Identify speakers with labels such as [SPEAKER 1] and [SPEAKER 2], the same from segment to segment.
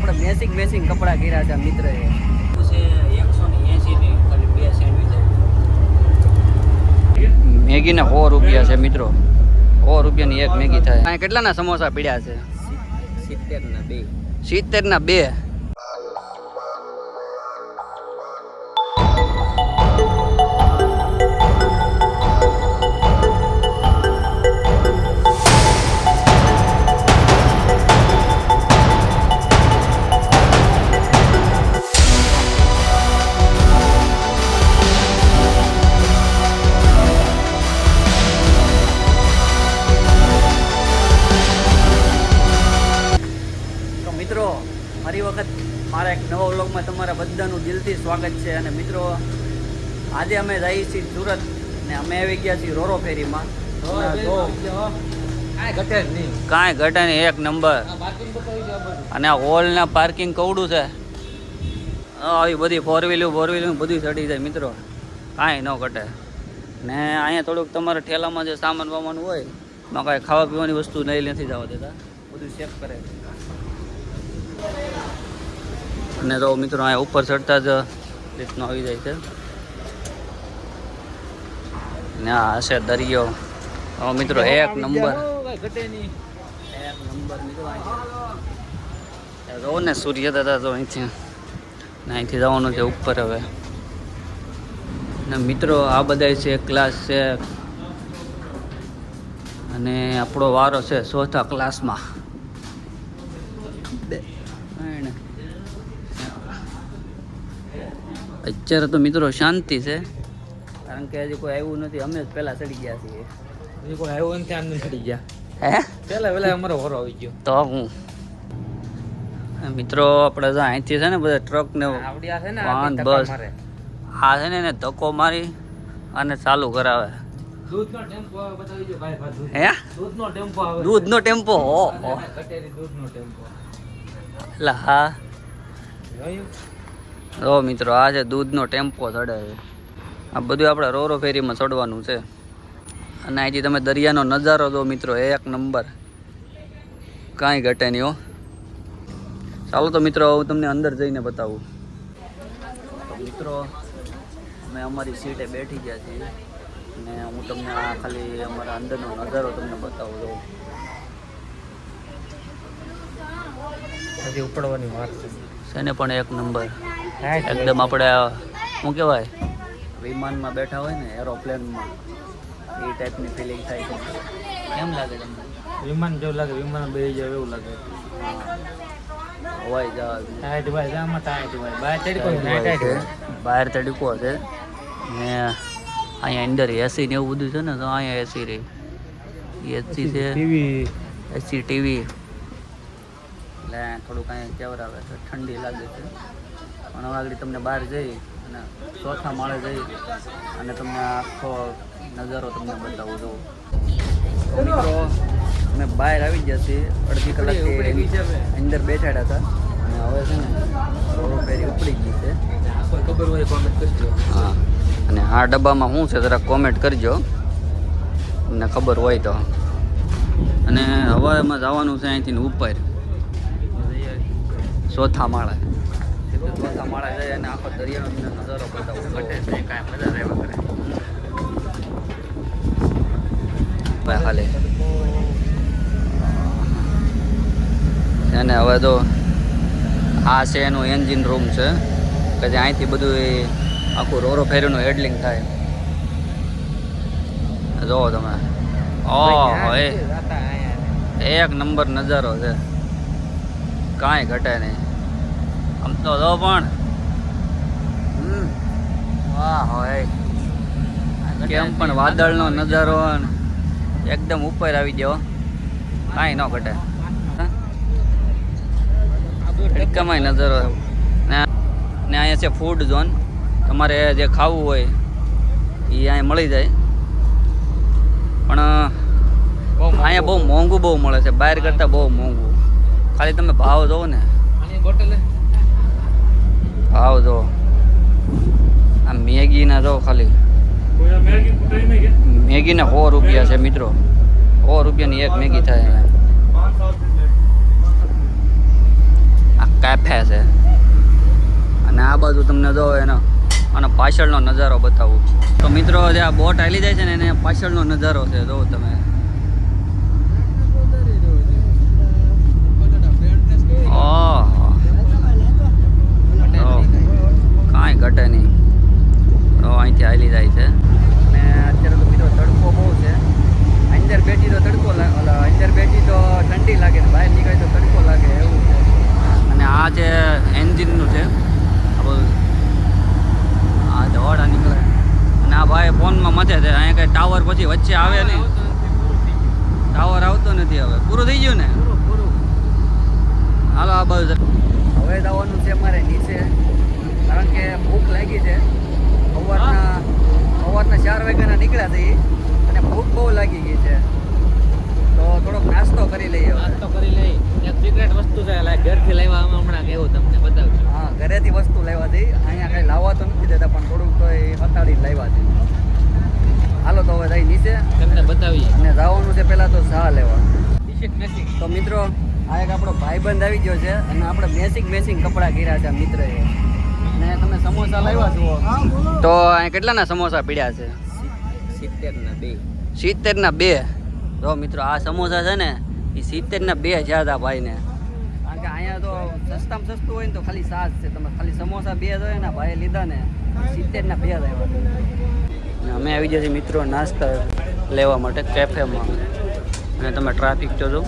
[SPEAKER 1] આપણે મેસિંગ કપડાં કર્યા છે મિત્ર એ 180 ની ખાલી 2 સેન્ડવિચ મેગી ના 100 રૂપિયા છે મિત્રો 100 રૂપિયાની એક મેગી થાય અહીં કેટલાના સમોસા પીડ્યા છે 70 ના 2 મિત્રો ફરી વખત મારા એક નવા વ્લોગમાં તમારા બધાનું દિલથી સ્વાગત છે અને મિત્રો આજે અમે જઈએ છીએ સુરત ને અમે આવી ગયા છીએ રોરો ફેરીમાં કાંઈ ઘટે નહીં એક નંબર અને આ હોલના પાર્કિંગ કવડું છે આવી બધી ફોર વ્હીલું બધું ચડી જાય મિત્રો કાંઈ ન ઘટે ને અહીંયા થોડુંક તમારા ઠેલામાં જે સામાન વામાનું હોય એમાં કાંઈ ખાવા પીવાની વસ્તુ નહીં નથી જવા દેતા બધું ચેક કરે અને તો મિત્રો અહીંયા ઉપર ચડતા જ રીતનો આવી જાય છે ને આ હશે દરિયો મિત્રો એક નંબર મિત્રો જો ને સૂર્ય દાદા તો અહીંથી જવાનું છે ઉપર હવે ને મિત્રો આ બધા છે ક્લાસ છે અને આપણો વારો છે ચોથા ક્લાસમાં અત્યારે તો મિત્રો શાંતિ છે કારણ કે હજી કોઈ આવ્યું નથી અમે જ પહેલા ચડી ગયા છીએ હજી કોઈ આવ્યું નથી આમ ચડી ગયા હે પહેલા અમારો હોરો આવી ગયો તો હું મિત્રો આપણે અહીંથી છે ને બધા ટ્રક ને વાહન બસ આ છે ને એને ધક્કો મારી અને ચાલુ કરાવે દૂધનો ટેમ્પો બતાવી દો ભાઈ હે દૂધનો ટેમ્પો હો દૂધનો ટેમ્પો એટલે હા ઓ મિત્રો આ છે દૂધનો ટેમ્પો ચડે છે આ બધું આપણે રોરો ફેરીમાં ચડવાનું છે અને અહીંથી તમે દરિયાનો નજારો દો મિત્રો એક નંબર કાંઈ ઘટે નહીં હો ચાલો તો મિત્રો હું તમને અંદર જઈને બતાવું તો મિત્રો અમે અમારી સીટે બેઠી ગયા છીએ અને હું તમને આ ખાલી અમારા અંદરનો નજારો તમને બતાવું દઉં હજી ઉપડવાની વાત છે ને પણ એક નંબર એકદમ આપણે શું કહેવાય વિમાનમાં બેઠા હોય ને એરોપ્લેનમાં એ ટાઈપની ફિલિંગ થાય છે કેમ લાગે તમને વિમાન જેવું લાગે વિમાન બેસી જાય એવું લાગે હવાઈ જહાજ બહાર તડકો છે ને અહીંયા અંદર એસી ને એવું બધું છે ને તો અહીંયા એસી રહી એસી છે એસી ટીવી એટલે થોડુંક અહીંયા કેવર આવે છે ઠંડી લાગે છે પણ હવે આગળ તમને બહાર જઈ અને ચોથા માળે જઈ અને તમને આખો નજારો તમને બતાવું જોઉં મિત્રો અમે બહાર આવી ગયા છીએ અડધી કલાકથી અંદર બેઠાડ્યા હતા અને હવે છે ને રોરો ફેરી ઉપડી ગઈ છે ખબર હોય કોમેન્ટ કરજો હા અને આ ડબ્બામાં શું છે જરાક કોમેન્ટ કરજો તમને ખબર હોય તો અને હવે એમાં જવાનું છે અહીંથી ઉપર ચોથા માળે ચોથા માળે જાય અને આખો દરિયાનો તમને નજારો બતાવું ઘટે છે કાંઈ મજા રહેવા કરે ભાઈ હાલે અને હવે તો આ છે એનું એન્જિન રૂમ છે કે જે અહીંથી બધું એ આખું રોરો ફેરીનું હેડલિંગ થાય જોવો તમે ઓહો એક નંબર નજારો છે કાંઈ ઘટે નહીં આમ તો જો પણ વાહ હોય કેમ પણ વાદળનો નજારો એકદમ ઉપર આવી ગયો કાંઈ ન ઘટે તડકામાં નજારો ને અહીંયા છે ફૂડ ઝોન તમારે જે ખાવું હોય એ અહીંયા મળી જાય પણ અહીંયા બહુ મોંઘું બહુ મળે છે બહાર કરતાં બહુ મોંઘું ખાલી તમે ભાવ જોવો ને ભાવ જો આ મેગીના જો ખાલી મેગીના 100 રૂપિયા છે મિત્રો 100 રૂપિયાની એક મેગી થાય કેફે છે. અને આ બાજુ તમને જો એનો અને પાછળનો નજારો બતાવું તો મિત્રો જે આ બોટ હાલી જાય છે ને એને પાછળનો નજારો છે. જો તમે કાંઈ ઘટે નહીં. તો અહીંથી હાલી જાય છે. અને અત્યારે તો બીજો તડકો બહુ છે. અંદર બેઠી તો તડકો અંદર બેઠી તો ઠંડી લાગે ને બહાર નીકળે તો તડકો લાગે એવું છે. અને આ જે એન્જિનનું છે આ બધું આ ધવાડા નીકળે. અને આ ભાઈ ફોનમાં મથે છે. અહીંયા કંઈ ટાવર પછી વચ્ચે આવે નહીં. ટાવર આવતો નથી હવે. પૂરું થઈ ગયું ને? હાલો આ બાજુ હવે જવાનું છે અમારે નીચે. કારણ કે ભૂખ લાગી છે. સવારના 4 વાગ્યાના નીકળ્યા હતી અને ભૂખ બહુ લાગી ગઈ છે. તો થોડોક નાસ્તો કરી લઈએ.
[SPEAKER 2] નાસ્તો કરી લઈ. એક સિક્રેટ વસ્તુ છે ઘરથી લાવ્યા હમણાં કેવું તમને બતાવું.
[SPEAKER 1] હા, ઘરેથી વસ્તુ લાવ્યા હતી. અહીંયા કંઈ લાવવા તો નથી દેતા પણ થોડુંક તો એ હતાડી લાવ્યા છે. હાલો તો હવે જઈ નીચે
[SPEAKER 2] તમને બતાવીએ.
[SPEAKER 1] અને જવાનું છે પહેલાં તો ચા લેવા.
[SPEAKER 2] મેચિંગ.
[SPEAKER 1] તો મિત્રો આ એક આપણો ભાઈબંધ આવી ગયો છે અને આપણે મેચિંગ કપડાં કર્યા છે મિત્રએ. અને તમે સમોસા લાવ્યા છો તો અહીંયા કેટલાના સમોસા પીડ્યા છે? 70ના 2. જો મિત્રો આ સમોસા છે ને એ 70ના 2 જ્યાં હતા ભાઈને. કારણ કે અહીંયા તો સસ્તામાં સસ્તું હોય ને તો ખાલી 7 છે. તમે ખાલી સમોસા 2 જોઈએ ને ભાઈએ લીધા ને 70ના 2 આવ્યા. અમે આવી જઈએ મિત્રો નાસ્તા લેવા માટે કેફેમાં. અને તમે ટ્રાફિક જોજો.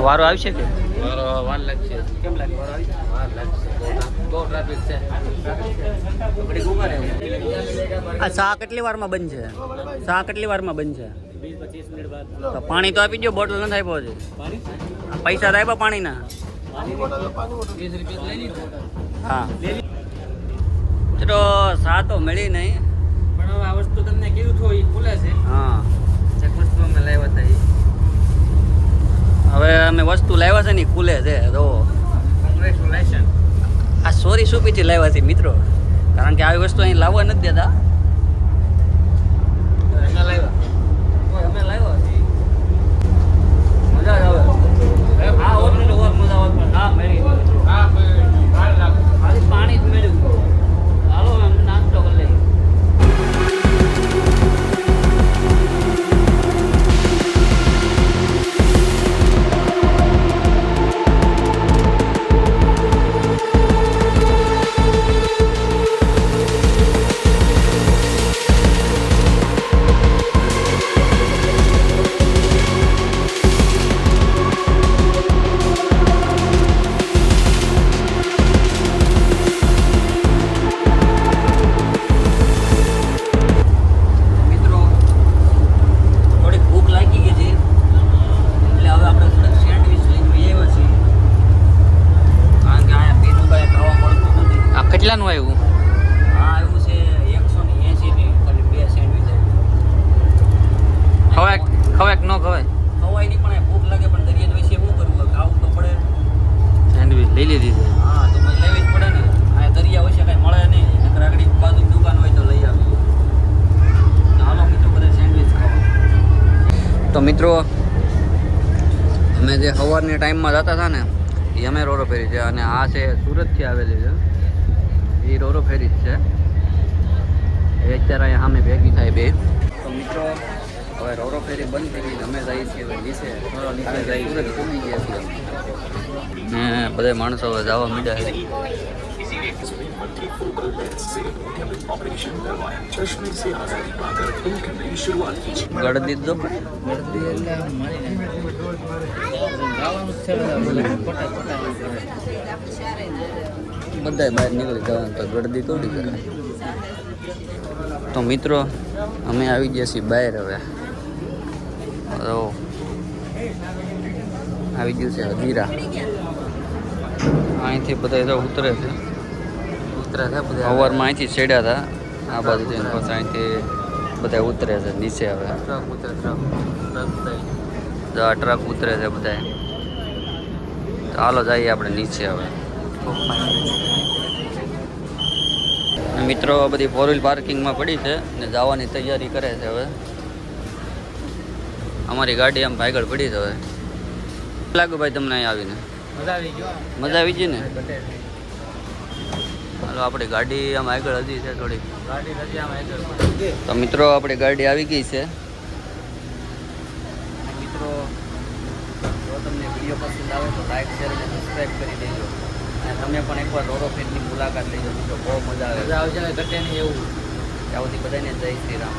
[SPEAKER 1] વારો આવશે કે
[SPEAKER 2] વાર લાગશે?
[SPEAKER 1] કેમ લાગે વારો આવી?
[SPEAKER 2] વાર લાગશે. બહુ ટ્રાફિક છે.
[SPEAKER 1] આ ચા કેટલી વારમાં બનશે? ચા કેટલી વારમાં બનશે?
[SPEAKER 2] 20-25 મિનિટ બાદ.
[SPEAKER 1] તો પાણી તો આપી દો. બોટલ નથી આપ્યો છે. પૈસા તો આપ્યા પાણીના?
[SPEAKER 2] 20 રૂપિયા લઈ લીધો.
[SPEAKER 1] હા ચલો ચા તો મળી નહીં.
[SPEAKER 2] પણ હવે આ વસ્તુ તમને કેવું થયું એ ખુલે છે.
[SPEAKER 1] હા
[SPEAKER 2] જે વસ્તુ અમે લાવ્યા હતા એ.
[SPEAKER 1] હવે અમે વસ્તુ લાવ્યા છે ને ખુલે છે. તો
[SPEAKER 2] કોંગ્રેચ્યુલેશન.
[SPEAKER 1] આ સોરી શું પીછી લાવ્યા છે મિત્રો? કારણ કે આવી વસ્તુ અહીં લાવવા નથી દેતા.
[SPEAKER 2] અમે લાવ્યા.
[SPEAKER 1] અમે લાવ્યા મજા જ આવે. હા ઓર મજા આવે પણ ના મળી.
[SPEAKER 2] હા
[SPEAKER 1] ખાલી પાણી જ મળ્યું. હાલો અમે નાસ્તો કરી લઈએ. કેટલાનું આવ્યું? હા આવ્યું છે 180 ની ખાલી 2 સેન્ડવિચ. ખવાય ન ખવાય? ખવાય નહીં પણ ભૂખ લાગે પણ દરિયા વિશે શું કરવું? ખાવું તો પડે. સેન્ડવિચ લઈ લીધી છે. હા તો પછી લેવી જ પડે ને. આ દરિયા વિશે કાંઈ મળે નહીં. નકર આગળ બાજુ દુકાન હોય તો લઈ આવી. હાલો મિત્રો બધા સેન્ડવિચ ખાવા. તો મિત્રો અમે જે સવારની ટાઈમમાં જતા હતા ને એ અમે રોરો ફેરી છે. અને આ છે સુરતથી આવેલી છે. એ રોરો ફેરી જ છે. એ અત્યારે અહીંયા સામે ભેગી થાય બે. તો મિત્રો હવે રોરો ફેરી બંધ થઈ ગઈ. અમે જઈએ છીએ હવે નીચે. સુરત પૂગી ગયા છીએ ને બધા માણસો હવે જવા માંડ્યા છે. ગળદી દો બધા બહાર નીકળી જવાનું તો ગળદી તોડી કરે. તો મિત્રો અમે આવી ગયા છીએ બહાર. હવે આવી ગયું છે હજીરા. અહીંથી બધા તો ઉતરે છે. બધા સવારમાં અહીંથી ચડ્યા હતા આ બાજુ જઈને પછી અહીંથી બધા ઉતરે છે નીચે. હવે ટ્રક ઉતરે છે બધા. તો હાલો જઈએ આપણે નીચે. હવે મિત્રો બધી 4 વ્હીલ પાર્કિંગમાં પડી છે ને જવાની તૈયારી કરે છે. હવે અમારી ગાડી આમ આગળ પડી છે. હવે લાગુ ભાઈ તમને અહીં આવીને
[SPEAKER 2] મજા આવી ગયો.
[SPEAKER 1] મજા આવી ગઈ ને
[SPEAKER 2] ઘટે.
[SPEAKER 1] હાલો આપણી ગાડી આમ આગળ હજી છે થોડી
[SPEAKER 2] ગાડી નથી આમ આગળ.
[SPEAKER 1] તો મિત્રો આપણી ગાડી આવી ગઈ છે મિત્રો જો તમને વિડીયો પસંદ આવે તો લાઈક શેર અને સબસ્ક્રાઈબ કરી દેજો અને તમે પણ એકવાર રોરો ફીટની મુલાકાત લેજો મિત્રો બહુ મજા આવે
[SPEAKER 2] મજા આવશે ઘટે નહીં એવું.
[SPEAKER 1] ત્યાં સુધી બધાને જય શ્રી રામ.